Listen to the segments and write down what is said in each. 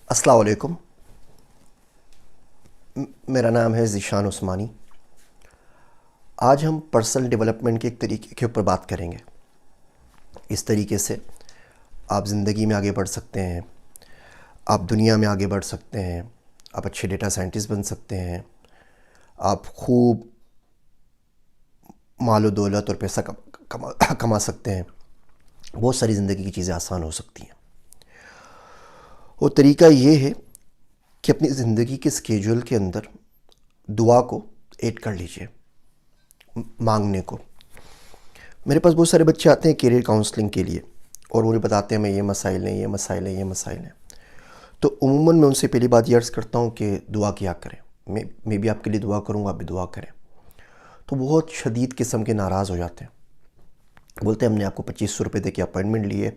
السلام علیکم۔ میرا نام ہے ذیشان عثمانی۔ آج ہم پرسنل ڈیولپمنٹ کے ایک طریقے کے اوپر بات کریں گے۔ اس طریقے سے آپ زندگی میں آگے بڑھ سکتے ہیں، آپ دنیا میں آگے بڑھ سکتے ہیں، آپ اچھے ڈیٹا سائنٹسٹ بن سکتے ہیں، آپ خوب مال و دولت اور پیسہ کما سکتے ہیں، بہت ساری زندگی کی چیزیں آسان ہو سکتی ہیں۔ وہ طریقہ یہ ہے کہ اپنی زندگی کے اسکیجول کے اندر دعا کو ایڈ کر لیجئے، مانگنے کو۔ میرے پاس بہت سارے بچے آتے ہیں کیریئر کاؤنسلنگ کے لیے، اور انہیں بتاتے ہیں میں یہ مسائل ہیں، یہ مسائل ہیں، یہ مسائل ہیں۔ تو عموماً میں ان سے پہلی بات یہ عرض کرتا ہوں کہ دعا کیا کریں، میں بھی آپ کے لیے دعا کروں گا، آپ بھی دعا کریں۔ تو بہت شدید قسم کے ناراض ہو جاتے ہیں، بولتے ہیں ہم نے آپ کو 2500 روپے دے کے اپائنٹمنٹ لی ہے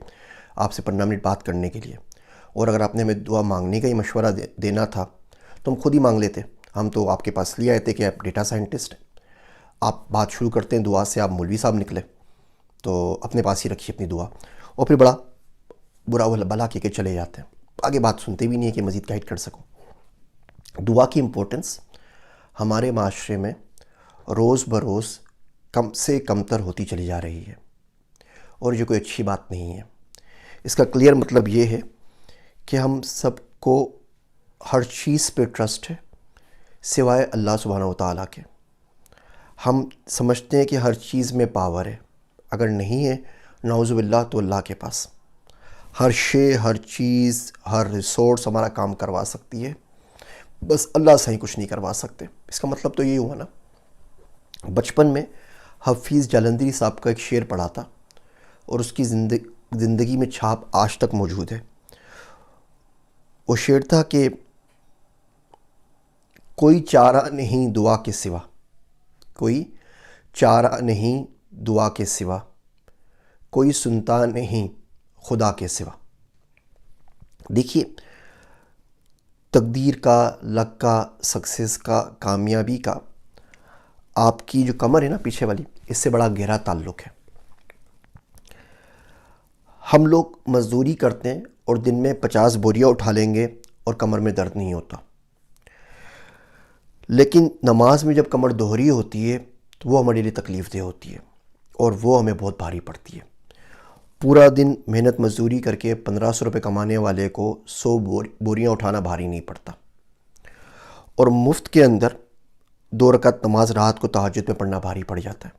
آپ سے 15 منٹ بات کرنے کے لیے، اور اگر آپ نے ہمیں دعا مانگنے کا ہی مشورہ دینا تھا تو ہم خود ہی مانگ لیتے۔ ہم تو آپ کے پاس لے آئے تھے کہ آپ ڈیٹا سائنٹسٹ ہیں، آپ بات شروع کرتے ہیں دعا سے، آپ مولوی صاحب نکلے، تو اپنے پاس ہی رکھیے اپنی دعا، اور پھر بڑا برا بلا کے چلے جاتے ہیں، آگے بات سنتے بھی نہیں ہے کہ مزید گائیڈ کر سکوں۔ دعا کی امپورٹنس ہمارے معاشرے میں روز بروز کم سے کم تر ہوتی چلی جا رہی ہے، اور یہ کوئی اچھی بات نہیں ہے۔ اس کا کلیئر مطلب یہ ہے کہ ہم سب کو ہر چیز پہ ٹرسٹ ہے سوائے اللہ سبحانہ و تعالیٰ کے۔ ہم سمجھتے ہیں کہ ہر چیز میں پاور ہے، اگر نہیں ہے نعوذ باللہ تو اللہ کے پاس ہر شے، ہر چیز، ہر ریسورس ہمارا کام کروا سکتی ہے، بس اللہ سے ہی کچھ نہیں کروا سکتے۔ اس کا مطلب تو یہ ہوا نا۔ بچپن میں حفیظ جالندھری صاحب کا ایک شعر پڑھا تھا، اور اس کی زندگی میں چھاپ آج تک موجود ہے۔ وہ شعر تھا کہ کوئی چارہ نہیں دعا کے سوا، کوئی چارہ نہیں دعا کے سوا، کوئی سنتا نہیں خدا کے سوا۔ دیکھیے، تقدیر کا، لک کا، سکسیس کا، کامیابی کا آپ کی جو کمر ہے نا پیچھے والی، اس سے بڑا گہرا تعلق ہے۔ ہم لوگ مزدوری کرتے ہیں اور دن میں 50 بوریاں اٹھا لیں گے اور کمر میں درد نہیں ہوتا، لیکن نماز میں جب کمر دوہری ہوتی ہے تو وہ ہمارے لیے تکلیف دہ ہوتی ہے، اور وہ ہمیں بہت بھاری پڑتی ہے۔ پورا دن محنت مزدوری کر کے 1500 روپے کمانے والے کو 100 بوریاں اٹھانا بھاری نہیں پڑتا، اور مفت کے اندر 2 رکعت نماز رات کو تہجد میں پڑھنا بھاری پڑ جاتا ہے،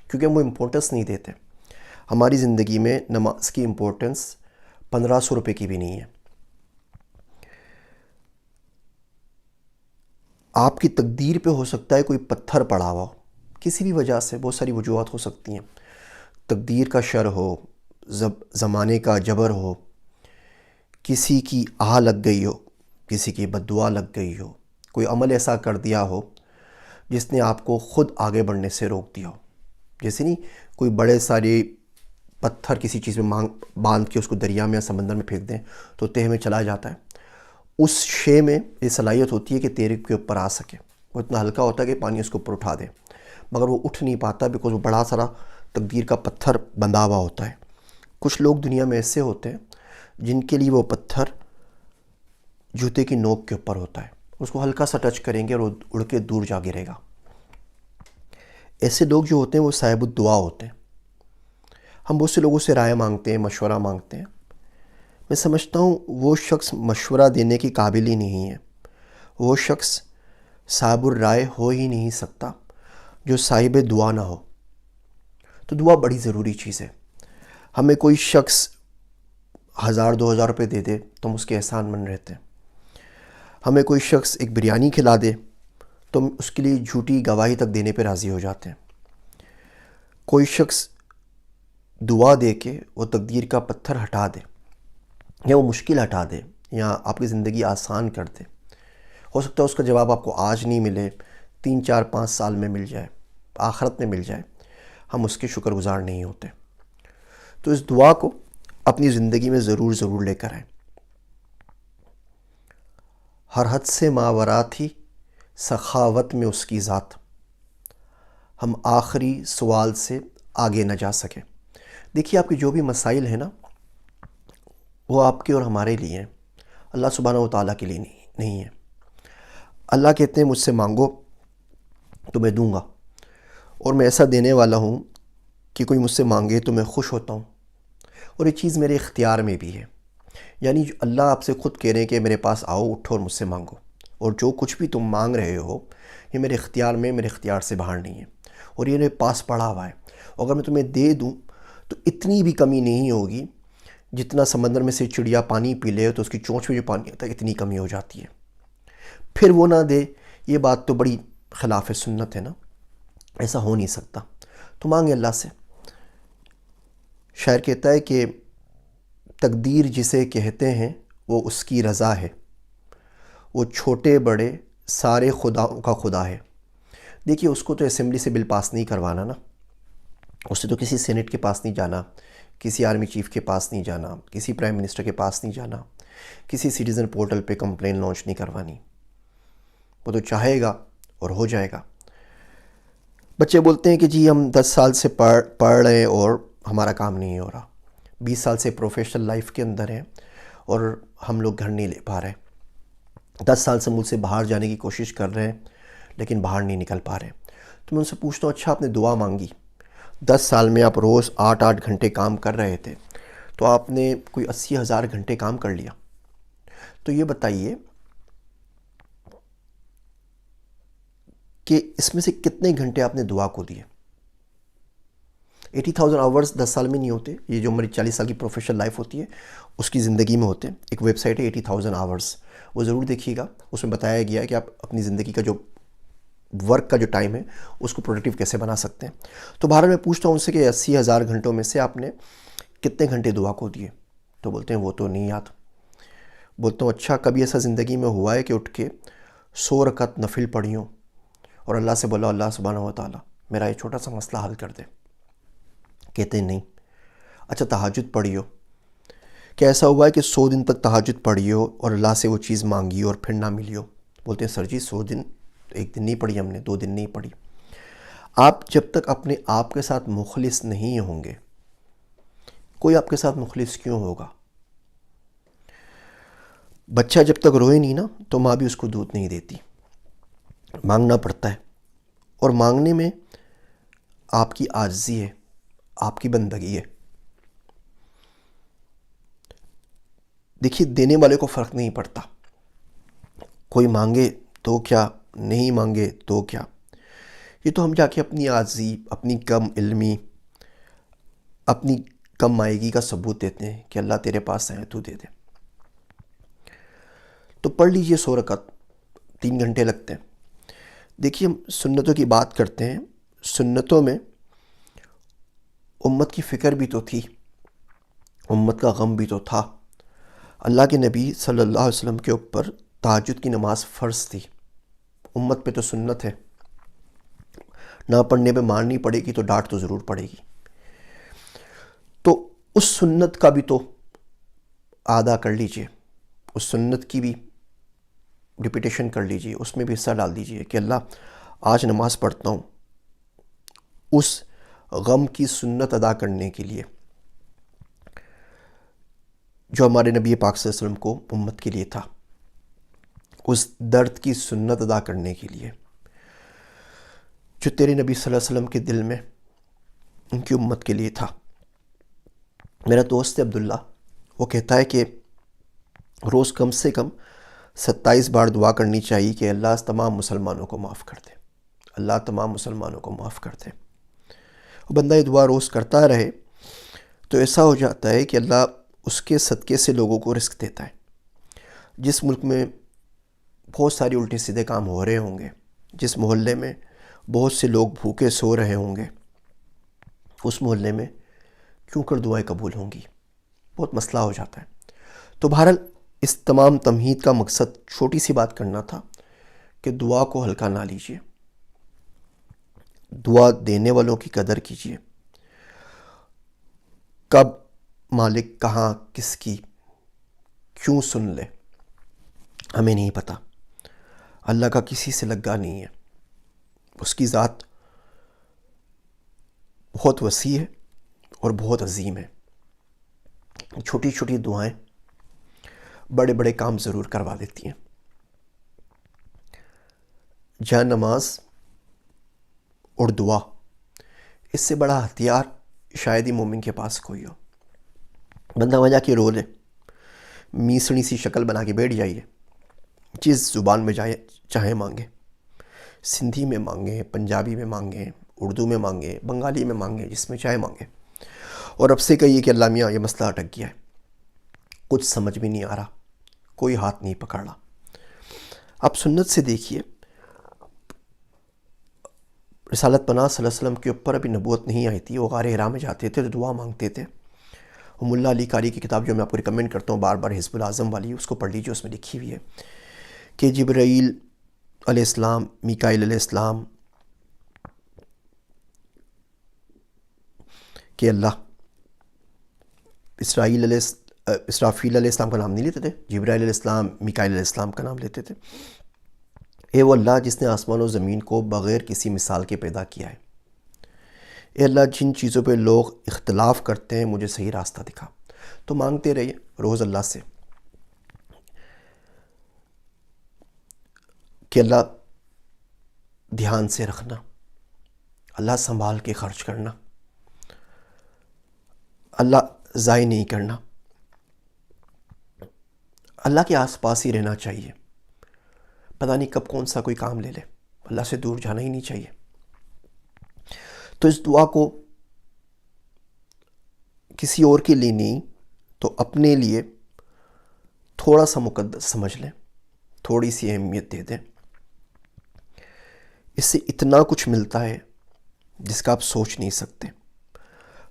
کیونکہ ہم وہ امپورٹنس نہیں دیتے۔ ہماری زندگی میں نماز کی امپورٹنس 1500 روپے کی بھی نہیں ہے۔ آپ کی تقدیر پہ ہو سکتا ہے کوئی پتھر پڑا ہوا ہو، کسی بھی وجہ سے، بہت ساری وجوہات ہو سکتی ہیں۔ تقدیر کا شر ہو، زمانے کا جبر ہو، کسی کی آہ لگ گئی ہو، کسی کی بد دعا لگ گئی ہو، کوئی عمل ایسا کر دیا ہو جس نے آپ کو خود آگے بڑھنے سے روک دیا ہو۔ جیسے نہیں کوئی بڑے سارے پتھر کسی چیز میں باندھ کے اس کو دریا میں یا سمندر میں پھینک دیں تو تہہ میں چلا جاتا ہے۔ اس شے میں یہ صلاحیت ہوتی ہے کہ تیرے کے اوپر آ سکے، وہ اتنا ہلکا ہوتا ہے کہ پانی اس کے اوپر اٹھا دے، مگر وہ اٹھ نہیں پاتا بیکاز وہ بڑا سارا تقدیر کا پتھر بندھا ہوا ہوتا ہے۔ کچھ لوگ دنیا میں ایسے ہوتے ہیں جن کے لیے وہ پتھر جوتے کی نوک کے اوپر ہوتا ہے، اس کو ہلکا سا ٹچ کریں گے اور وہ اڑ کے دور جا گرے گا۔ ایسے لوگ جو ہوتے ہیں وہ صاحب الدعا ہوتے ہیں۔ ہم بہت سے لوگوں سے رائے مانگتے ہیں، مشورہ مانگتے ہیں۔ میں سمجھتا ہوں وہ شخص مشورہ دینے کی قابل ہی نہیں ہے، وہ شخص صاحب الرائے ہو ہی نہیں سکتا جو صاحب دعا نہ ہو۔ تو دعا بڑی ضروری چیز ہے۔ ہمیں کوئی شخص 1000-2000 روپے دے دے تو ہم اس کے احسان مند رہتے ہیں۔ ہمیں کوئی شخص ایک بریانی کھلا دے تو ہم اس کے لیے جھوٹی گواہی تک دینے پہ راضی ہو جاتے ہیں۔ کوئی شخص دعا دے کے وہ تقدیر کا پتھر ہٹا دے، یا وہ مشکل ہٹا دے، یا آپ کی زندگی آسان کر دے، ہو سکتا ہے اس کا جواب آپ کو آج نہیں ملے، 3-4-5 سال میں مل جائے، آخرت میں مل جائے، ہم اس کے شکر گزار نہیں ہوتے۔ تو اس دعا کو اپنی زندگی میں ضرور لے کر آئیں۔ ہر حد سے ماورا تھی سخاوت میں اس کی ذات، ہم آخری سوال سے آگے نہ جا سکے۔ دیکھیے، آپ کے جو بھی مسائل ہیں نا، وہ آپ کے اور ہمارے لیے ہیں۔ اللہ سبحانہ و تعالیٰ کے لیے نہیں ہے۔ اللہ کہتے ہیں مجھ سے مانگو تو میں دوں گا، اور میں ایسا دینے والا ہوں کہ کوئی مجھ سے مانگے تو میں خوش ہوتا ہوں، اور یہ چیز میرے اختیار میں بھی ہے۔ یعنی اللہ آپ سے خود کہہ رہے ہیں کہ میرے پاس آؤ، اٹھو اور مجھ سے مانگو، اور جو کچھ بھی تم مانگ رہے ہو یہ میرے اختیار میں، میرے اختیار سے باہر نہیں ہے، اور یہ میرے پاس پڑا ہوا ہے۔ اگر میں تمہیں دے دوں تو اتنی بھی کمی نہیں ہوگی، جتنا سمندر میں سے چڑیا پانی پی لے تو اس کی چونچ میں جو پانی آتا ہے اتنی کمی ہو جاتی ہے، پھر وہ نہ دے۔ یہ بات تو بڑی خلاف سنت ہے نا، ایسا ہو نہیں سکتا۔ تو مانگے اللہ سے۔ شاعر کہتا ہے کہ تقدیر جسے کہتے ہیں وہ اس کی رضا ہے، وہ چھوٹے بڑے سارے خداؤں کا خدا ہے۔ دیکھیے اس کو تو اسمبلی سے بل پاس نہیں کروانا نا، اس سے تو کسی سینٹ کے پاس نہیں جانا، کسی آرمی چیف کے پاس نہیں جانا، کسی پرائم منسٹر کے پاس نہیں جانا، کسی سٹیزن پورٹل پہ کمپلین لانچ نہیں کروانی۔ وہ تو چاہے گا اور ہو جائے گا۔ بچے بولتے ہیں کہ جی ہم 10 سال سے پڑھ رہے ہیں اور ہمارا کام نہیں ہو رہا، 20 سال سے پروفیشنل لائف کے اندر ہیں اور ہم لوگ گھر نہیں لے پا رہے، 10 سال سے ملک سے باہر جانے کی کوشش کر رہے ہیں لیکن باہر نہیں نکل پا رہے۔ تو میں ان سے پوچھتا ہوں اچھا آپ نے دعا مانگی، 10 سال میں آپ روز 8 گھنٹے کام کر رہے تھے، تو آپ نے کوئی 80,000 گھنٹے کام کر لیا، تو یہ بتائیے کہ اس میں سے کتنے گھنٹے آپ نے دعا کو دیے؟ 80,000 آورز 10 سال میں نہیں ہوتے، یہ جو ہماری 40 سال کی پروفیشنل لائف ہوتی ہے اس کی زندگی میں ہوتے ہیں۔ ایک ویب سائٹ ہے 80,000 آورز، وہ ضرور دیکھیے گا، اس میں بتایا گیا ہے کہ آپ اپنی زندگی کا جو ورک کا جو ٹائم ہے اس کو پروڈکٹیو کیسے بنا سکتے ہیں۔ تو بہرحال میں پوچھتا ہوں ان سے کہ 80,000 گھنٹوں میں سے آپ نے کتنے گھنٹے دعا کو دیے؟ تو بولتے ہیں وہ تو نہیں یاد۔ بولتا ہوں اچھا کبھی ایسا زندگی میں ہوا ہے کہ اٹھ کے 100 رکعت نفل پڑھی ہوں اور اللہ سے بولا اللہ سبحانہ و تعالیٰ میرا یہ چھوٹا سا مسئلہ حل کر دے؟ کہتے ہیں نہیں۔ اچھا تہجد پڑھی ہو، کیا ایسا ہوا ہے کہ 100 دن تک تہجد پڑھی ہو اور اللہ سے وہ چیز مانگی اور پھر نہ ملی ہو؟ بولتے ہیں سر جی 100 دن ایک دن نہیں پڑھی ہم نے، 2 دن نہیں پڑھی۔ آپ جب تک اپنے آپ کے ساتھ مخلص نہیں ہوں گے، کوئی آپ کے ساتھ مخلص کیوں ہوگا؟ بچہ جب تک روئے نہیں نا تو ماں بھی اس کو دودھ نہیں دیتی، مانگنا پڑتا ہے، اور مانگنے میں آپ کی عاجزی ہے، آپ کی بندگی ہے۔ دیکھیے دینے والے کو فرق نہیں پڑتا، کوئی مانگے تو کیا، نہیں مانگے تو کیا، یہ تو ہم جا کے اپنی عاجزی، اپنی کم علمی، اپنی کم مائگی کا ثبوت دیتے ہیں کہ اللہ تیرے پاس ہے تو دے دے۔ تو پڑھ لیجئے 100 رکعت، 3 گھنٹے لگتے ہیں۔ دیکھیے ہم سنتوں کی بات کرتے ہیں، سنتوں میں امت کی فکر بھی تو تھی، امت کا غم بھی تو تھا۔ اللہ کے نبی صلی اللہ علیہ وسلم کے اوپر تہجد کی نماز فرض تھی، امت پہ تو سنت ہے، نہ پڑھنے پہ مارنی پڑے گی تو ڈانٹ تو ضرور پڑے گی۔ تو اس سنت کا بھی تو ادا کر لیجئے، اس سنت کی بھی ریپیٹیشن کر لیجئے، اس میں بھی حصہ ڈال دیجئے کہ اللہ آج نماز پڑھتا ہوں اس غم کی سنت ادا کرنے کے لیے جو ہمارے نبی پاک صلی اللہ علیہ وسلم کو امت کے لیے تھا، اس درد کی سنت ادا کرنے کے لیے جو تیرے نبی صلی اللہ علیہ وسلم کے دل میں ان کی امت کے لیے تھا۔ میرا دوست ہے عبداللہ، وہ کہتا ہے کہ روز کم سے کم 27 بار دعا کرنی چاہیے کہ اللہ تمام مسلمانوں کو معاف کر دے، اللہ تمام مسلمانوں کو معاف کر دے۔ بندہ یہ دعا روز کرتا رہے تو ایسا ہو جاتا ہے کہ اللہ اس کے صدقے سے لوگوں کو رزق دیتا ہے۔ جس ملک میں بہت ساری الٹے سیدھے کام ہو رہے ہوں گے، جس محلے میں بہت سے لوگ بھوکے سو رہے ہوں گے، اس محلے میں کیوں کر دعائیں قبول ہوں گی؟ بہت مسئلہ ہو جاتا ہے۔ تو بہرحال اس تمام تمہید کا مقصد چھوٹی سی بات کرنا تھا کہ دعا کو ہلکا نہ لیجیے، دعا دینے والوں کی قدر کیجیے۔ کب مالک کہاں کس کی کیوں سن لے ہمیں نہیں پتہ، اللہ کا کسی سے لگا نہیں ہے، اس کی ذات بہت وسیع ہے اور بہت عظیم ہے۔ چھوٹی چھوٹی دعائیں بڑے بڑے کام ضرور کروا دیتی ہیں۔ جان نماز اور دعا، اس سے بڑا ہتھیار شاید ہی مومن کے پاس کوئی ہو۔ بندہ وہاں جا کے رو لے، میسنی سی شکل بنا کے بیٹھ جائیے، جس زبان میں جائے چاہے مانگے، سندھی میں مانگے، پنجابی میں مانگے، اردو میں مانگے، بنگالی میں مانگے، جس میں چاہے مانگے، اور اب سے کہیے کہ اللہ میاں یہ مسئلہ اٹک گیا ہے، کچھ سمجھ بھی نہیں آ رہا، کوئی ہاتھ نہیں پکڑ رہا۔ آپ سنت سے دیکھیے، رسالت پناہ صلی اللہ علیہ وسلم کے اوپر ابھی نبوت نہیں آئی تھی، وہ غار حرا میں جاتے تھے تو دعا مانگتے تھے۔ ملا علی قاری کی کتاب جو میں آپ کو ریکمنڈ کرتا ہوں بار بار، حزب الاعظم والی، اس کو پڑھ لیجیے، اس میں لکھی ہوئی ہے کہ جبرائیل علیہ السلام، میکائیل علیہ السلام کہ اللہ اسرافیل علیہ السلام کا نام نہیں لیتے تھے، جبرائیل علیہ السلام، میکائیل علیہ السلام کا نام لیتے تھے۔ اے وہ اللہ جس نے آسمان و زمین کو بغیر کسی مثال کے پیدا کیا ہے، اے اللہ جن چیزوں پہ لوگ اختلاف کرتے ہیں مجھے صحیح راستہ دکھا۔ تو مانگتے رہیے روز اللہ سے کہ اللہ دھیان سے رکھنا، اللہ سنبھال کے خرچ کرنا، اللہ ضائع نہیں کرنا، اللہ کے آس پاس ہی رہنا چاہیے۔ پتہ نہیں کب کون سا کوئی کام لے لے، اللہ سے دور جانا ہی نہیں چاہیے۔ تو اس دعا کو کسی اور کے لیے نہیں تو اپنے لیے تھوڑا سا مقدس سمجھ لیں، تھوڑی سی اہمیت دے دیں۔ اس سے اتنا کچھ ملتا ہے جس کا آپ سوچ نہیں سکتے۔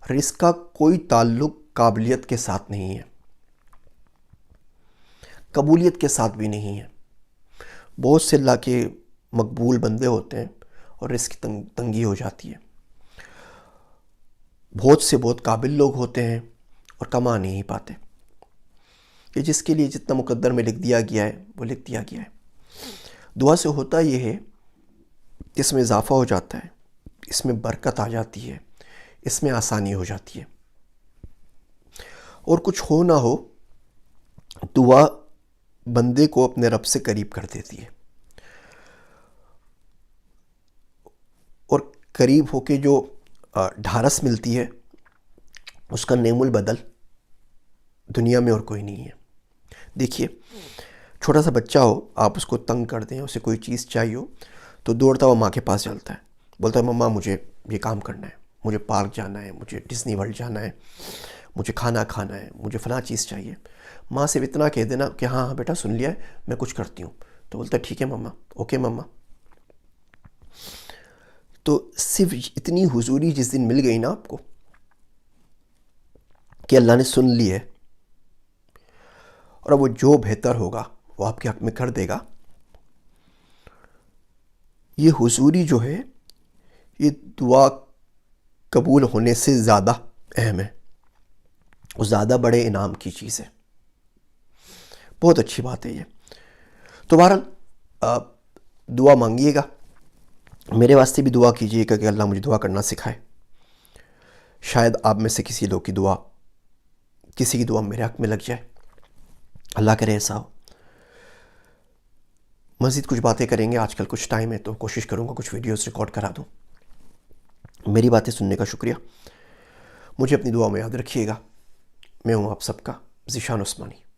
رزق کا کوئی تعلق قابلیت کے ساتھ نہیں ہے، قبولیت کے ساتھ بھی نہیں ہے۔ بہت سے اللہ کے مقبول بندے ہوتے ہیں اور رزق کی تنگی ہو جاتی ہے، بہت سے بہت قابل لوگ ہوتے ہیں اور کما نہیں پاتے۔ کہ جس کے لیے جتنا مقدر میں لکھ دیا گیا ہے وہ لکھ دیا گیا ہے۔ دعا سے ہوتا یہ ہے کہ اس میں اضافہ ہو جاتا ہے، اس میں برکت آ جاتی ہے، اس میں آسانی ہو جاتی ہے۔ اور کچھ ہو نہ ہو، دعا بندے کو اپنے رب سے قریب کر دیتی ہے، اور قریب ہو کے جو ڈھارس ملتی ہے اس کا نعم البدل دنیا میں اور کوئی نہیں ہے۔ دیکھیے، چھوٹا سا بچہ ہو، آپ اس کو تنگ کر دیں، اسے کوئی چیز چاہیے ہو تو دوڑتا ہوا ماں کے پاس چلتا ہے، بولتا ہے مما مجھے یہ کام کرنا ہے، مجھے پارک جانا ہے، مجھے ڈزنی ورلڈ جانا ہے، مجھے کھانا کھانا ہے، مجھے فلاں چیز چاہیے۔ ماں سے اتنا کہہ دینا کہ ہاں ہاں بیٹا سن لیا ہے، میں کچھ کرتی ہوں، تو بولتا ہے ٹھیک ہے مما، اوکے مما۔ تو صرف اتنی حضوری جس دن مل گئی نا آپ کو کہ اللہ نے سن لی ہے اور اب وہ جو بہتر ہوگا وہ آپ کے حق میں کر دے گا، یہ حضوری جو ہے یہ دعا قبول ہونے سے زیادہ اہم ہے، اور زیادہ بڑے انعام کی چیز ہے۔ بہت اچھی بات ہے یہ۔ تو بہرحال دعا مانگیے گا، میرے واسطے بھی دعا کیجیے گا کہ اللہ مجھے دعا کرنا سکھائے۔ شاید آپ میں سے کسی لوگ کی دعا، کسی کی دعا میرے حق میں لگ جائے، اللہ کرے ایسا ہو۔ مزید کچھ باتیں کریں گے، آج کل کچھ ٹائم ہے تو کوشش کروں گا کچھ ویڈیوز ریکارڈ کرا دوں۔ میری باتیں سننے کا شکریہ، مجھے اپنی دعا میں یاد رکھیے گا۔ میں ہوں آپ سب کا ذیشان عثمانی۔